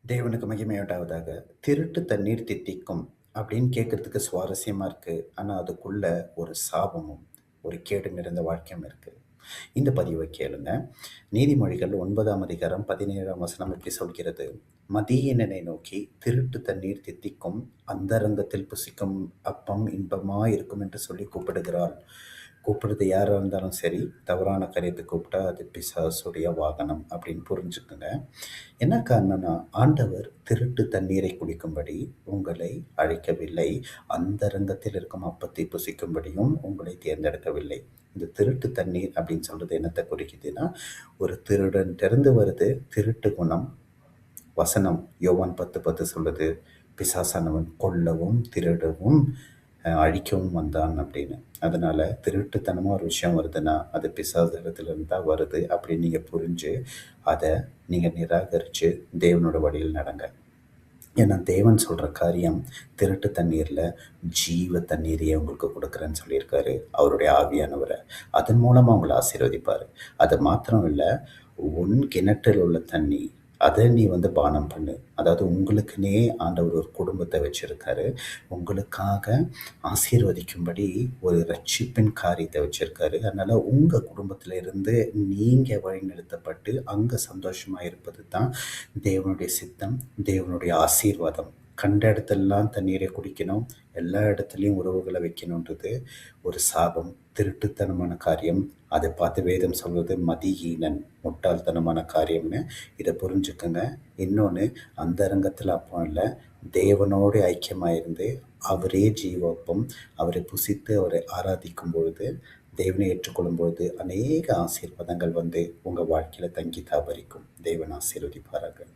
தேவனுக்கு மகிமையுண்டாவதாக. திருட்டு தண்ணீர் தித்திக்கும் அப்படின்னு கேட்கறதுக்கு சுவாரஸ்யமா இருக்கு. ஆனா அதுக்குள்ள ஒரு சாபமும், ஒரு கேடு நிறைந்த வாழ்க்கையும் இருக்கு. இந்த பதிவை கேளுங்க. நீதிமொழிகள் 9ஆம் அதிகாரம் 17ஆம் வசனம் இப்படி சொல்கிறது. மதியீனனை நோக்கி திருட்டு தண்ணீர் தித்திக்கும், அந்தரங்கத்தில் புசிக்கும் அப்பம் இன்பமாயிருக்கும் என்று சொல்லி கூப்பிடுகிறாள். கூப்பிடுறது யாரா இருந்தாலும் சரி, தவறான காரியத்தை கூப்பிட்டா அது பிசாசுடைய வாகனம் அப்படின்னு புரிஞ்சுக்குங்க. என்ன காரணம்னா, ஆண்டவர் திருட்டு தண்ணீரை குடிக்கும்படி உங்களை அழைக்கவில்லை. அந்தரங்கத்தில் இருக்கும் அப்பத்தை புசிக்கும்படியும் உங்களை தேர்ந்தெடுக்கவில்லை. இந்த திருட்டு தண்ணீர் அப்படின்னு சொல்றது என்னத்தை குறிக்குதுன்னா, ஒரு திருடன்ட்டிருந்து வருது திருட்டு குணம். வசனம் யோவான் 10:10 சொல்லுது, பிசாசானவன் கொல்லவும் திருடவும் அழிக்கவும் வந்தான் அப்படின்னு. அதனால திருட்டுத்தனமாக ஒரு விஷயம் வருதுன்னா அது பிசாசிடத்திலிருந்து தான் வருது அப்படின்னு நீங்கள் புரிஞ்சு அதை நீங்கள் நிராகரித்து தேவனோட வழியில் நடங்க. ஏன்னா தேவன் சொல்கிற காரியம் திருட்டு தண்ணீரில் ஜீவ தண்ணீரையே உங்களுக்கு கொடுக்குறேன்னு சொல்லியிருக்காரு அவருடைய ஆவியானவரை. அதன் மூலமாக உங்களை ஆசீர்வதிப்பார். அது மாத்திரம் இல்லை, உன் கிணற்றில் உள்ள தண்ணி அதை நீ பானம் பண்ணு. அதாவது உங்களுக்குன்னே ஆண்டவர் ஒரு குடும்பத்தை வச்சுருக்காரு. உங்களுக்காக ஆசீர்வதிக்கும்படி ஒரு ரட்சிப்பின் காரியத்தை வச்சுருக்காரு. அதனால் உங்கள் குடும்பத்தில் இருந்து நீங்கள் வழிநடத்தப்பட்டு அங்கே சந்தோஷமாக இருப்பது தான் தேவனுடைய சித்தம், தேவனுடைய ஆசீர்வாதம். கண்ட இடத்துலலாம் தண்ணீரை குடிக்கணும், எல்லா இடத்துலையும் உறவுகளை வைக்கணுன்றது ஒரு சாபம், திருட்டுத்தனமான காரியம். அதை பார்த்து வேதம் சொல்வது மதியீனன், முட்டாள்தனமான காரியம்னு. இதை புரிஞ்சுக்கோங்க. இன்னொன்று, அந்த அரங்கத்தில் அப்போ இல்லை, தேவனோடு ஐக்கியமாக இருந்து அவரே ஜீவப்பம், அவரை புசித்து அவரை ஆராதிக்கும் பொழுது, தேவனை ஏற்றுக்கொள்ளும் பொழுது அநேக ஆசீர்வாதங்கள் உங்கள் வாழ்க்கையில் தங்கி தாபரிக்கும். தேவன் ஆசீர்வதிப்பார்கள்.